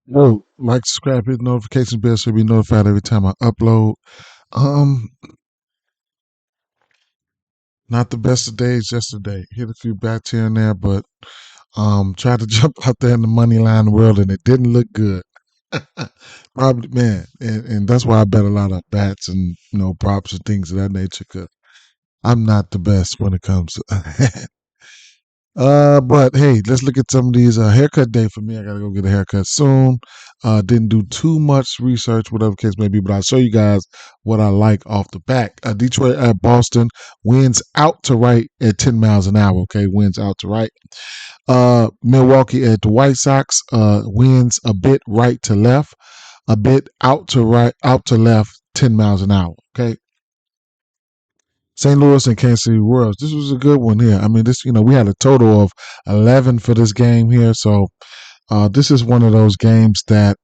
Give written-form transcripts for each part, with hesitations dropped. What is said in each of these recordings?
Yo, like, subscribe, hit the notification bell so you'll be notified every time I upload. Um, Not the best of days yesterday. Hit a few bats here and there, but tried to jump out there in the money line world and it didn't look good. Probably, man, and that's why I bet a lot of bats and props and things of that nature. Cause I'm not the best when it comes to. But hey, let's look at some of these. Haircut day for me. I gotta go get a haircut soon. Didn't do too much research, whatever the case may be, but I'll show you guys what I like off the back. Detroit at Boston, winds out to right at 10 miles an hour. Okay, winds out to right. Milwaukee at the White Sox, winds a bit right to left, a bit out to right, out to left, 10 miles an hour. Okay. St. Louis and Kansas City Royals. This was a good one here. I mean, we had a total of 11 for this game here. So this is one of those games that,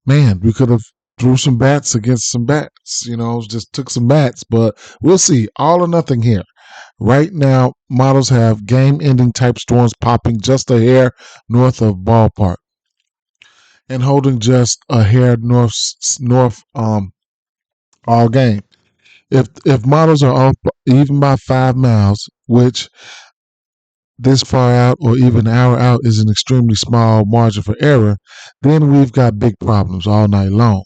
man, we could have threw some bats against some bats. Just took some bats, but we'll see. All or nothing here. Right now, models have game-ending type storms popping just a hair north of ballpark and holding just a hair north all game. If models are off even by 5 miles, which this far out or even an hour out is an extremely small margin for error, then we've got big problems all night long.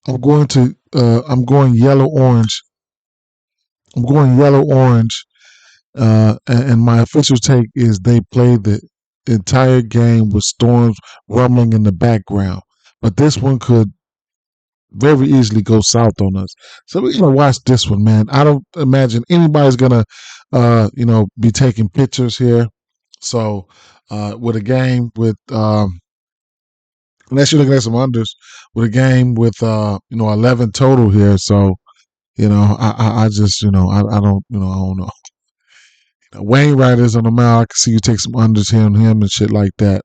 I'm going yellow orange. I'm going yellow orange, and my official take is they played the entire game with storms rumbling in the background. But this one could very easily go south on us. So we're gonna watch this one, man. I don't imagine anybody's gonna, be taking pictures here. So with a game with, unless you're looking at some unders, with a game with 11 total here. So I just I don't I don't know. Wainwright is on the mound. I can see you take some unders here on him and shit like that.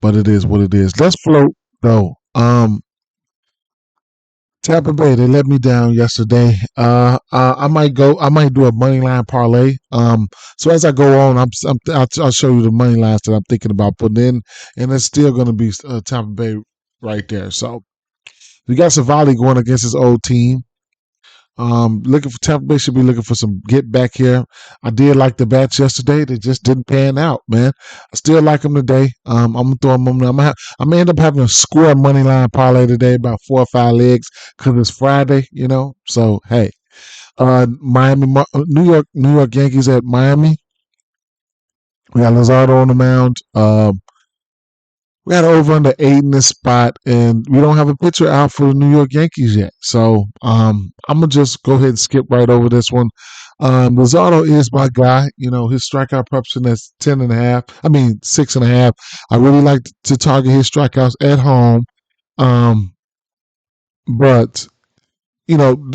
But it is what it is. Let's float though. Tampa Bay, they let me down yesterday. I might go. I might do a money line parlay. So as I go on, I'll show you the money lines that I'm thinking about putting in, and it's still going to be Tampa Bay right there. So we got Savali going against his old team. Looking for Tampa Bay should be looking for some get back here. I did like the bats yesterday; they just didn't pan out, man. I still like them today. I'm gonna throw them on. I'm gonna end up having a square money line parlay today, about 4 or 5 legs, because it's Friday, So hey, New York Yankees at Miami. We got Luzardo on the mound. We got over under 8 in this spot, and we don't have a pitcher out for the New York Yankees yet. So I'm gonna just go ahead and skip right over this one. Luzardo is my guy. His strikeout production is 10.5. I mean 6.5. I really like to target his strikeouts at home. Um, but you know,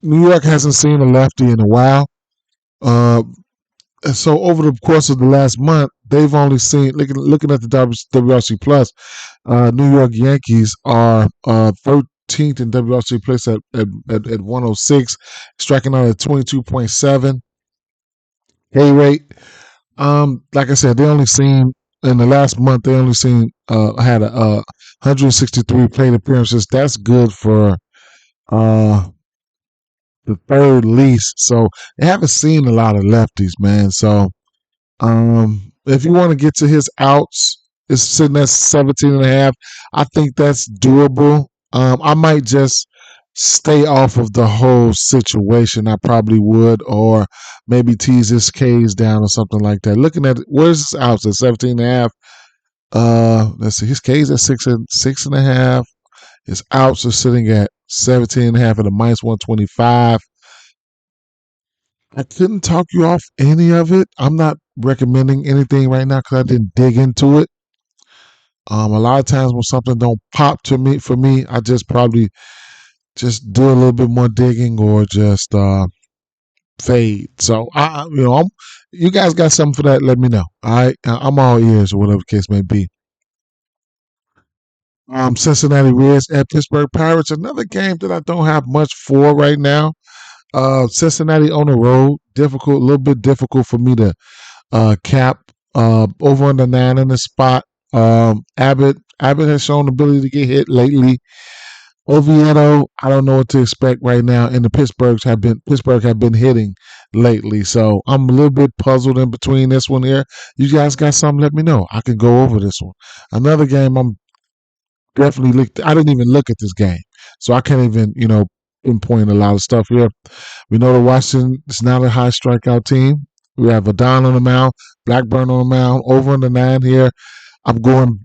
New York hasn't seen a lefty in a while. Uh, so over the course of the last month, they've only seen looking at the WRC plus. New York Yankees are 13th in WRC plus at 106, striking out at 22.7 K rate. Like I said, they only seen in the last month. They only seen had a 163 plate appearances. That's good for uh the third least. So they haven't seen a lot of lefties, man. So if you want to get to his outs, it's sitting at 17.5. I think that's doable. I might just stay off of the whole situation. I probably would, or maybe tease his K's down or something like that. Looking at where's his outs at 17.5. Let's see, his K's at 6.5. His outs are sitting at 17.5 at a minus 125. I couldn't talk you off any of it. I'm not recommending anything right now because I didn't dig into it. A lot of times when something don't pop to me for me, I just probably just do a little bit more digging or just fade. So you guys got something for that? Let me know. All right, I'm all ears or whatever the case may be. Cincinnati Reds at Pittsburgh Pirates, another game that I don't have much for right now. Cincinnati on the road, difficult, a little bit difficult for me to cap over under 9 in the spot. Abbott has shown the ability to get hit lately. Oviedo, I don't know what to expect right now, and the Pittsburgh have been hitting lately. So I'm a little bit puzzled in between this one here. You guys got something? Let me know. I can go over this one. Another game I'm definitely looked. I didn't even look at this game, so I can't even pinpoint a lot of stuff here. We know that Washington is not a high strikeout team. We have Adon on the mound, Blackburn on the mound, over in the 9 here. I'm going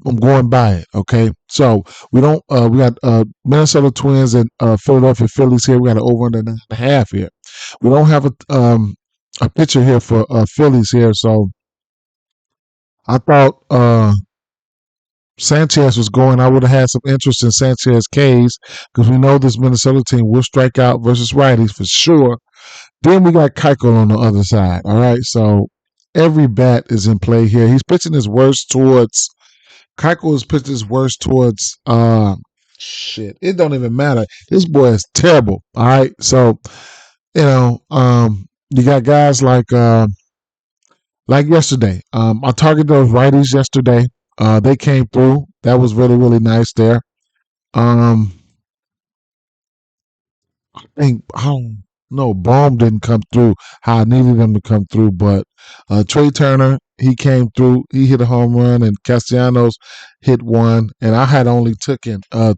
by it. Okay, so we don't. We got Minnesota Twins and Philadelphia Phillies here. We got an over under 9.5 here. We don't have a pitcher here for Phillies here. So I thought Sanchez was going. I would have had some interest in Sanchez K's because we know this Minnesota team will strike out versus righties for sure. Then we got Keuchel on the other side. All right, so every bat is in play here. He's pitching his worst towards. Keuchel is pitching his worst towards. Shit, it don't even matter. This boy is terrible. All right, so you got guys like yesterday. I targeted those righties yesterday. They came through. That was really, really nice there. Um, I don't know, Baum didn't come through how I needed him to come through, but Trey Turner, he came through. He hit a home run, and Castellanos hit one. And I had only I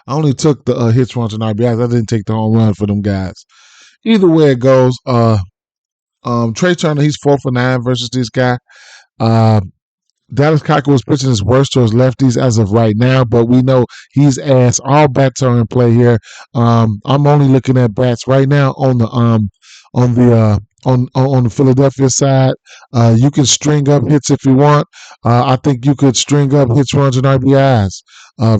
only took the hits, runs, and RBIs. I didn't take the home run for them guys. Either way it goes, Trey Turner, he's 4 for 9 versus this guy. Uh, Dallas Keuchel was pitching his worst towards lefties as of right now, but we know he's ass. All bats are in play here. I'm only looking at bats right now on the on the Philadelphia side. You can string up hits if you want. I think you could string up hits, runs, and RBIs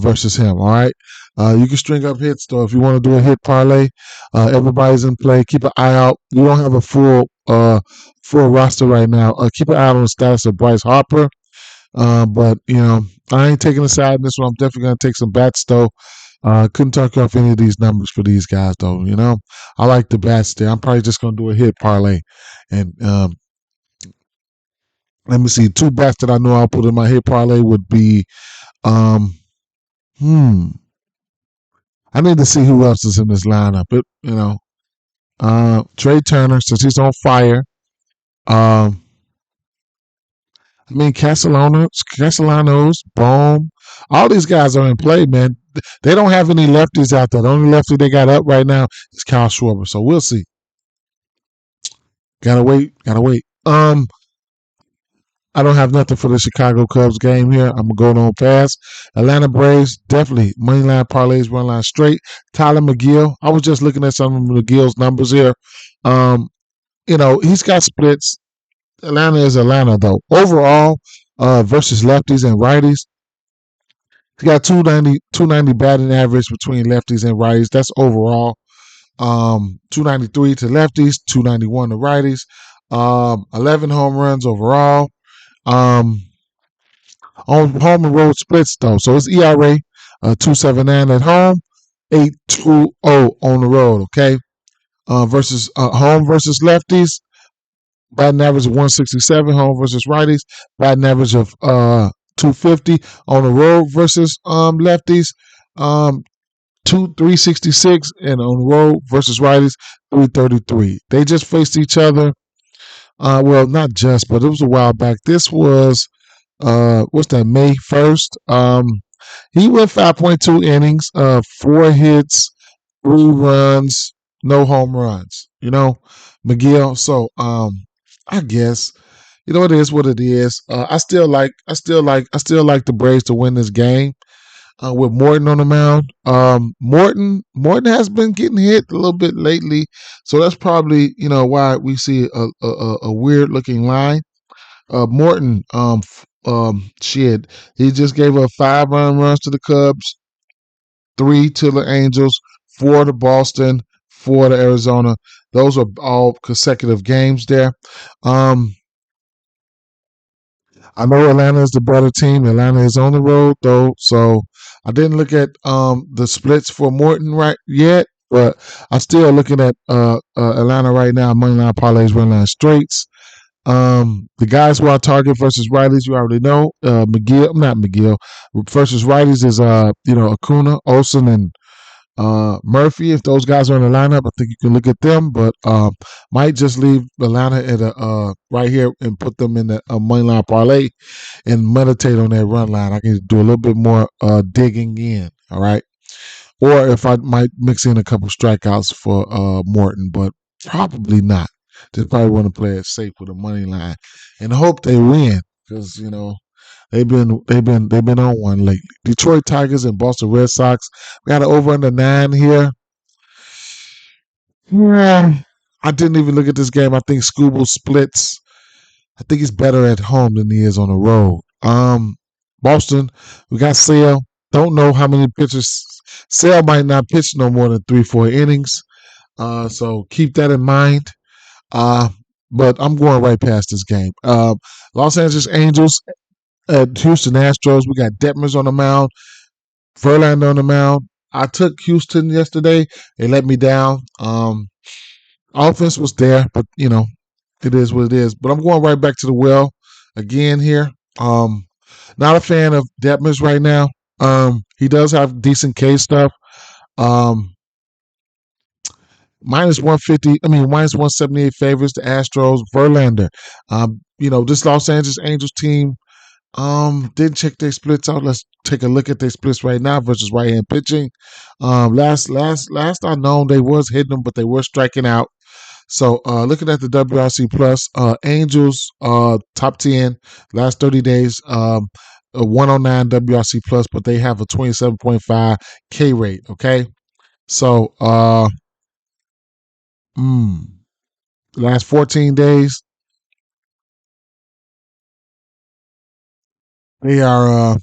versus him. All right. You can string up hits though if you want to do a hit parlay. Everybody's in play. Keep an eye out. You don't have a full roster right now. Keep an eye out on the status of Bryce Harper. But I ain't taking a side in this one. I'm definitely gonna take some bats though. Couldn't talk off any of these numbers for these guys though. I like the bats there. I'm probably just gonna do a hit parlay, and let me see. 2 bats that I know I'll put in my hit parlay would be um hmm. I need to see who else is in this lineup. Trey Turner since he's on fire. Um, I mean, Castellanos, Bohm, all these guys are in play, man. They don't have any lefties out there. The only lefty they got up right now is Kyle Schwarber. So we'll see. Gotta wait. I don't have nothing for the Chicago Cubs game here. I'm going on past. Atlanta Braves, definitely. Moneyline parlays, run line straight. Tyler McGill. I was just looking at some of McGill's numbers here. He's got splits. Atlanta is Atlanta though. Overall, versus lefties and righties, he got 290 batting average between lefties and righties. That's overall. 293 to lefties, 291 to righties. 11 home runs overall. On home and road splits though, so it's ERA 2.79 at home, 8.20 on the road. Okay, versus home versus lefties. Batting average of 167, home versus righties. Batting average of 250 on the road versus lefties. 366 and on the road versus righties 333. They just faced each other. Well, not just, but it was a while back. This was what's that? May 1st. He went 5.2 innings, 4 hits, 3 runs, no home runs. McGill. So I guess it is what it is. I still like the Braves to win this game. With Morton on the mound, Morton has been getting hit a little bit lately, so that's probably why we see a weird looking line. Morton, shit, he just gave up 5 run runs to the Cubs, 3 to the Angels, 4 to Boston, 4 to Arizona. Those are all consecutive games there. I know Atlanta is the better team. Atlanta is on the road though, so I didn't look at the splits for Morton right yet, but I'm still looking at Atlanta right now. Moneyline parlays, run line straights. The guys who I target versus righties, you already know. McGill, not McGill, versus righties is Acuna, Olsen, and Murphy. If those guys are in the lineup, I think you can look at them. But might just leave Atlanta at a right here and put them in the money line parlay and meditate on that run line. I can do a little bit more digging in. All right. Or if I might mix in a couple strikeouts for Morton, but probably not. Just probably want to play it safe with a money line and hope they win because they've been on one lately. Detroit Tigers and Boston Red Sox. We got an over under 9 here. Yeah, I didn't even look at this game. I think Scooble splits. I think he's better at home than he is on the road. Boston, we got Sale. Don't know how many pitchers. Sale might not pitch no more than 3-4 innings. So keep that in mind. But I'm going right past this game. Los Angeles Angels at Houston Astros. We got Detmers on the mound, Verlander on the mound. I took Houston yesterday. They let me down. Offense was there, but it is what it is. But I'm going right back to the well again here. Not a fan of Detmers right now. He does have decent K stuff. Minus 150, minus 178 favors the Astros. Verlander. This Los Angeles Angels team didn't check their splits out. Let's take a look at their splits right now versus right hand pitching. Last I known they was hitting them, but they were striking out. So looking at the WRC plus, Angels top 10 last 30 days, a 109 WRC plus, but they have a 27.5 K rate. Okay, so last 14 days they are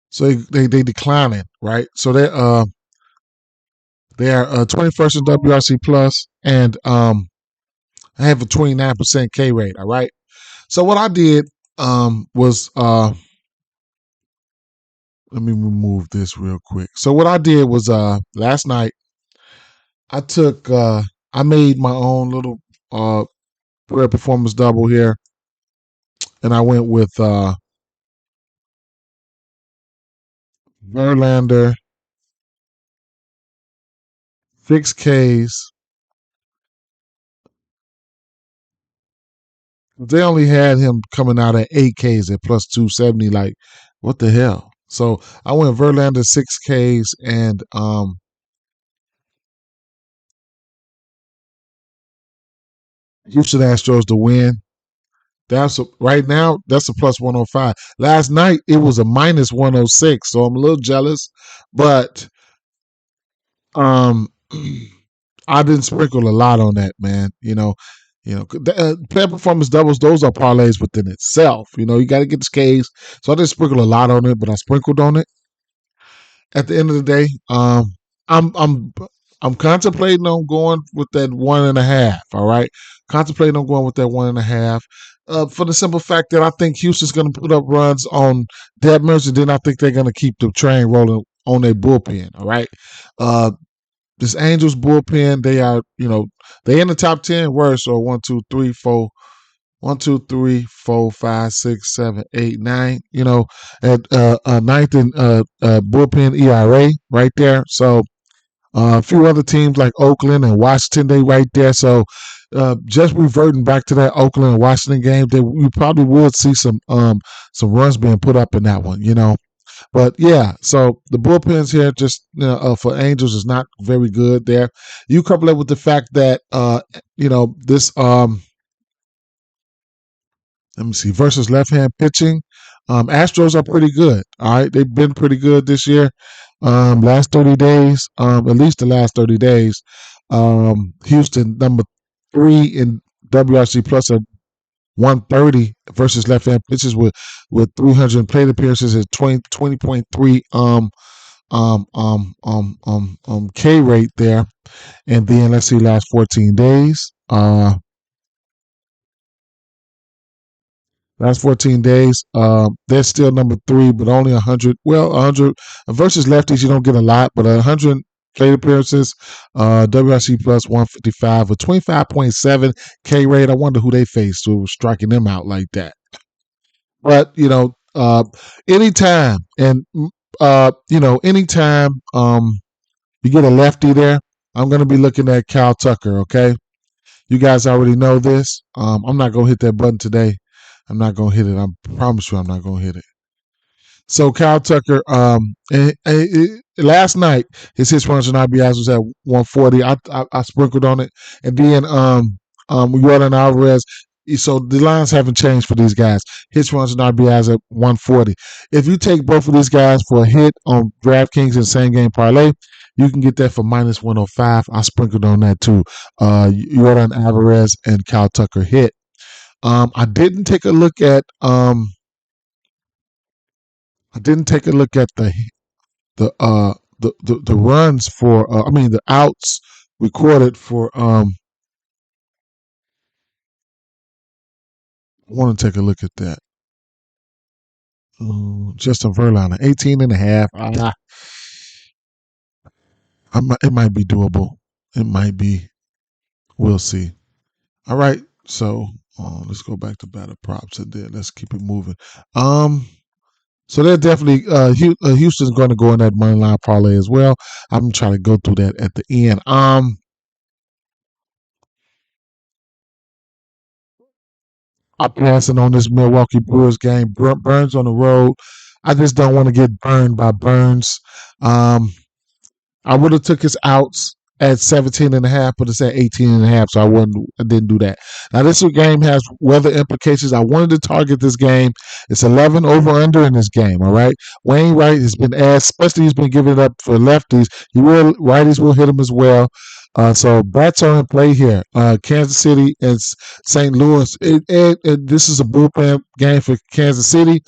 so they declining, right? So they are 21st in WRC plus and I have a 29% K rate. All right. So what I did was let me remove this real quick. So what I did was last night I took I made my own little prayer performance double here, and I went with Verlander 6 Ks. They only had him coming out at 8 Ks at plus 270. Like, what the hell? So I went Verlander 6 Ks and Houston Astros to win. Right now, that's a plus 105. Last night it was a minus 106, so I'm a little jealous, but um I didn't sprinkle a lot on that, man. Player performance doubles, those are parlays within itself. You got to get the Ks. So I didn't sprinkle a lot on it, but I sprinkled on it. At the end of the day, I'm I'm I'm contemplating on going with that 1.5. All right, contemplating on going with that 1.5. For the simple fact that I think Houston's going to put up runs on Detmers, and then I think they're going to keep the train rolling on their bullpen. All right. This Angels bullpen, they are, they in the top 10 worst, or 1, 2, 3, 4, 1, 2, 3, 4, 5, 6, 7, 8, 9, at ninth in bullpen ERA right there. So a few other teams like Oakland and Washington, they right there. So just reverting back to that Oakland and Washington game, we probably would see some runs being put up in that one, But yeah, so the bullpens here just for Angels is not very good there. You couple it with the fact that this let me see versus left hand pitching. Astros are pretty good. All right, they've been pretty good this year. Last 30 days, at least the last 30 days. Houston number 3 in WRC plus at 130 versus left hand pitches with 300 plate appearances at 20.3 K rate there. And then let's see last 14 days. Last 14 days, they're still number 3, but only 100. Well, 100 versus lefties, you don't get a lot, but 100 plate appearances. WRC plus 155 with 25.7 K rate. I wonder who they faced who was striking them out like that. But anytime and anytime you get a lefty there, I'm going to be looking at Cal Tucker. Okay, you guys already know this. I'm not going to hit that button today. I'm not going to hit it. I promise you, I'm not going to hit it. So Kyle Tucker, last night his hits, runs, and RBIs was at 140. I sprinkled on it, and then Jordan Alvarez. So the lines haven't changed for these guys. Hits, runs, and RBIs at 140. If you take both of these guys for a hit on DraftKings and same game parlay, you can get that for minus 105. I sprinkled on that too. Jordan Alvarez and Kyle Tucker hit. I didn't take a look at the runs for the outs recorded for I want to take a look at that. Justin Verlander, 18 and a half. It might be doable. It might be. We'll see. All right. So let's go back to batter props and then let's keep it moving. So they're definitely Houston's going to go in that money line parlay as well. I'm trying to go through that at the end. I'm passing on this Milwaukee Brewers game. Burns on the road. I just don't want to get burned by Burns. I would have took his outs at 17 and a half, but it's at 18 and a half, so I didn't do that. Now this game has weather implications. I wanted to target this game. It's 11 over under in this game. All right. Wainwright has been asked, especially he's been giving it up for lefties. Righties will hit him as well. So bats are in play here. Kansas City and St. Louis. This is a bullpen game for Kansas City.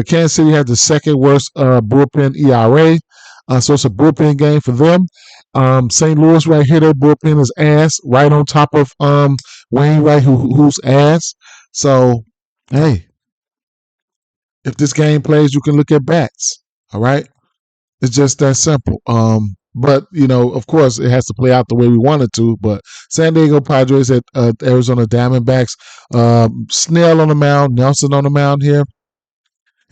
Kansas City has the second worst bullpen ERA. So it's a bullpen game for them. St. Louis right here, their bullpen is ass, right on top of Wainwright, who's ass. So, hey, if this game plays, you can look at bats. All right, it's just that simple. But of course, it has to play out the way we want it to. But San Diego Padres at Arizona Diamondbacks, Snell on the mound, Nelson on the mound here.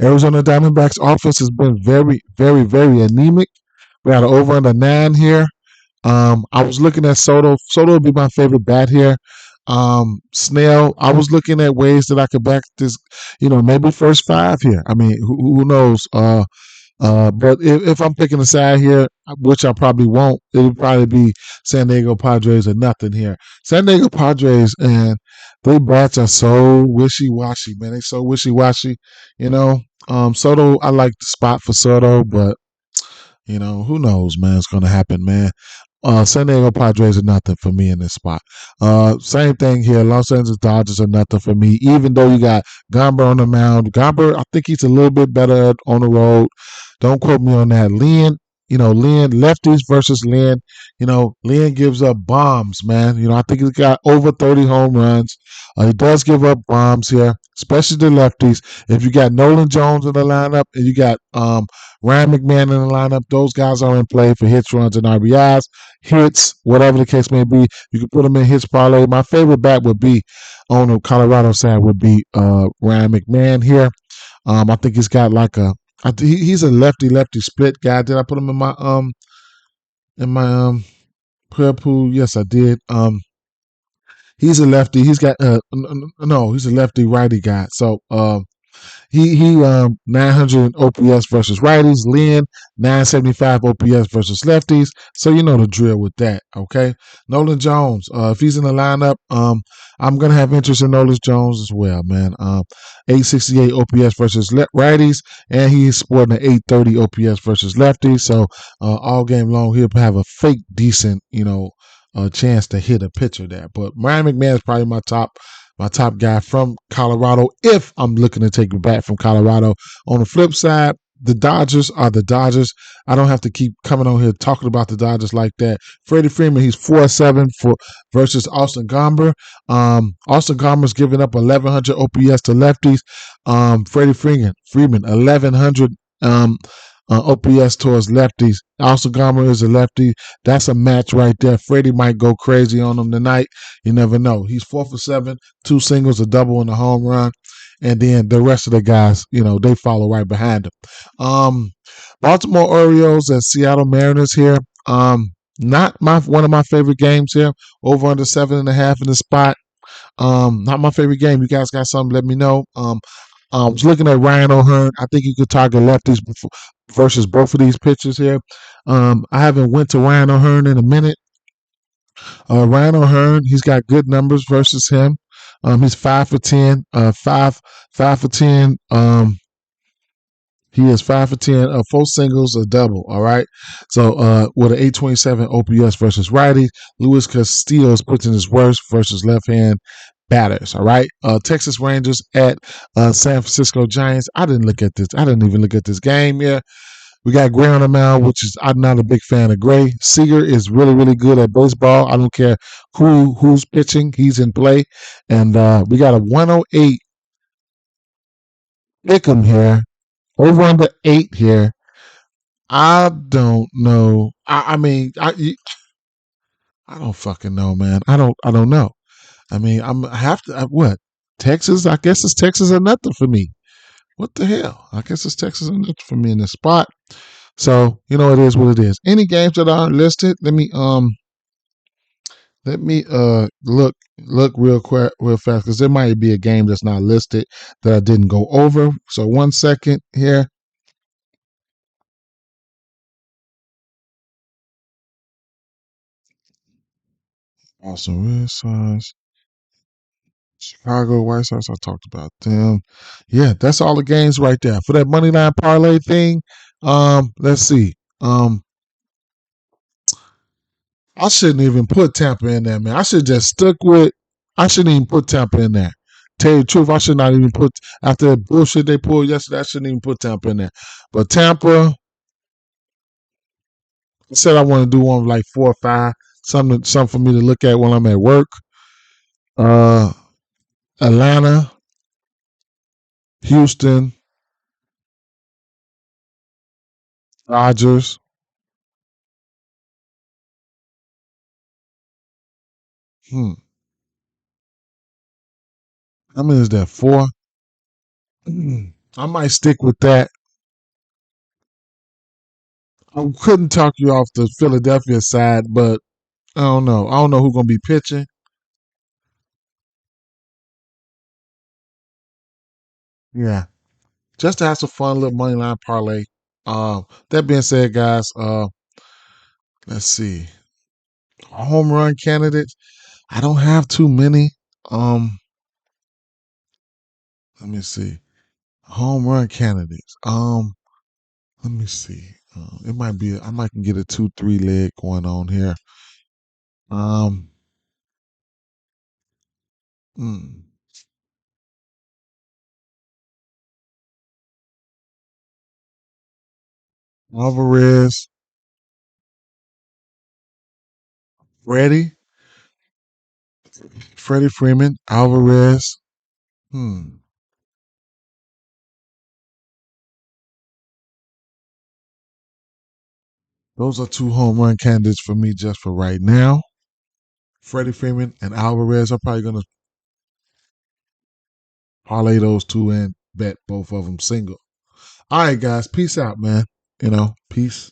Arizona Diamondbacks offense has been very, very, very anemic. We got an over under 9 here. I was looking at Soto. Soto would be my favorite bat here. Snell, I was looking at ways that I could back this, maybe first 5 here. I mean, who knows? But if I'm picking a side here, which I probably won't, it'll probably be San Diego Padres or nothing here. San Diego Padres, and their bats are so wishy-washy, man. They so wishy-washy, Soto, I like the spot for Soto, but who knows, man? It's going to happen, man. San Diego Padres are nothing for me in this spot. Same thing here. Los Angeles Dodgers are nothing for me, even though you got Gomber on the mound. Gomber, I think he's a little bit better on the road. Don't quote me on that. Lynn, lefties versus Lynn. Lynn gives up bombs, man. I think he's got over 30 home runs. He does give up bombs here, especially the lefties. If you got Nolan Jones in the lineup and you got Ryan McMahon in the lineup, those guys are in play for hits, runs, and RBIs, hits, whatever the case may be. You can put them in hits parlay. My favorite bat would be on the Colorado side would be Ryan McMahon here. I think he's got he's a lefty split guy. Did I put him in my prayer pool? Yes, I did. He's a lefty. He's got no, he's a lefty righty guy. So he 900 OPS versus righties. Lynn 975 OPS versus lefties. So you know the drill with that. Okay, Nolan Jones. If he's in the lineup, I'm gonna have interest in Nolan Jones as well, man. 868 OPS versus righties, and he's sporting an 830 OPS versus lefties. So all game long, he'll have a fake decent, chance to hit a pitcher there. But Ryan McMahon is probably my top guy from Colorado if I'm looking to take a bat from Colorado. On the flip side, the Dodgers are the Dodgers. I don't have to keep coming on here talking about the Dodgers like that. Freddie Freeman, he's 4-7 versus Austin Gomber. Austin Gomber's giving up 1,100 OPS to lefties. Freddie Freeman 1,100 OPS towards lefties. Also, Gama is a lefty. That's a match right there. Freddie might go crazy on him tonight. You never know. He's 4 for 7, 2 singles, a double, and a home run. And then the rest of the guys, they follow right behind him. Baltimore Orioles and Seattle Mariners here. Not my one of my favorite games here. Over under 7.5 in the spot. Not my favorite game. You guys got something? Let me know. I was looking at Ryan O'Hearn. I think you could target lefties versus both of these pitchers here. I haven't went to Ryan O'Hearn in a minute. Ryan O'Hearn, he's got good numbers versus him. He's 5 for 10. Five for 10. He is 5 for 10, 4 singles, a double. All right. So with an 827 OPS versus righty, Luis Castillo is pitching his worst versus left hand batters. All right. Texas Rangers at San Francisco Giants. I didn't look at this. I didn't even look at this game here. We got Gray on the mound, which is I'm not a big fan of Gray. Seager is really, really good at baseball. I don't care who's pitching. He's in play. And we got a 108 Pick'em here. Over under 8 here. I don't know. I don't fucking know, man. I don't know. I have to. What? Texas? I guess it's Texas or nothing for me. What the hell? I guess it's Texas or nothing for me in this spot. So it is what it is. Any games that aren't listed, let me look real fast because there might be a game that's not listed that I didn't go over. So 1 second here. Awesome Red Sox, Chicago White Sox. I talked about them. Yeah, that's all the games right there for that money line parlay thing. Let's see. I shouldn't even put Tampa in there, man. I should just stuck with. I shouldn't even put Tampa in there. Tell you the truth, I should not even put after the bullshit they pulled yesterday. I shouldn't even put Tampa in there. But Tampa, I said I want to do one like 4 or 5, something for me to look at when I'm at work. Uh, Atlanta, Houston, Dodgers. Hmm. How many is that? 4. I might stick with that. I couldn't talk you off the Philadelphia side, but I don't know. I don't know who's gonna be pitching. Yeah, just to have some fun, little money line parlay. That being said, guys, let's see. Home run candidates. I don't have too many. Um, let me see. Home run candidates. Let me see. It might be. I might can get a 2-3 leg going on here. Um, mm, Alvarez, Freddie, Freddie Freeman, Alvarez. Hmm. Those are 2 home run candidates for me just for right now. Freddie Freeman and Alvarez. I'm probably gonna parlay those two and bet both of them single. All right, guys. Peace out, man. Peace.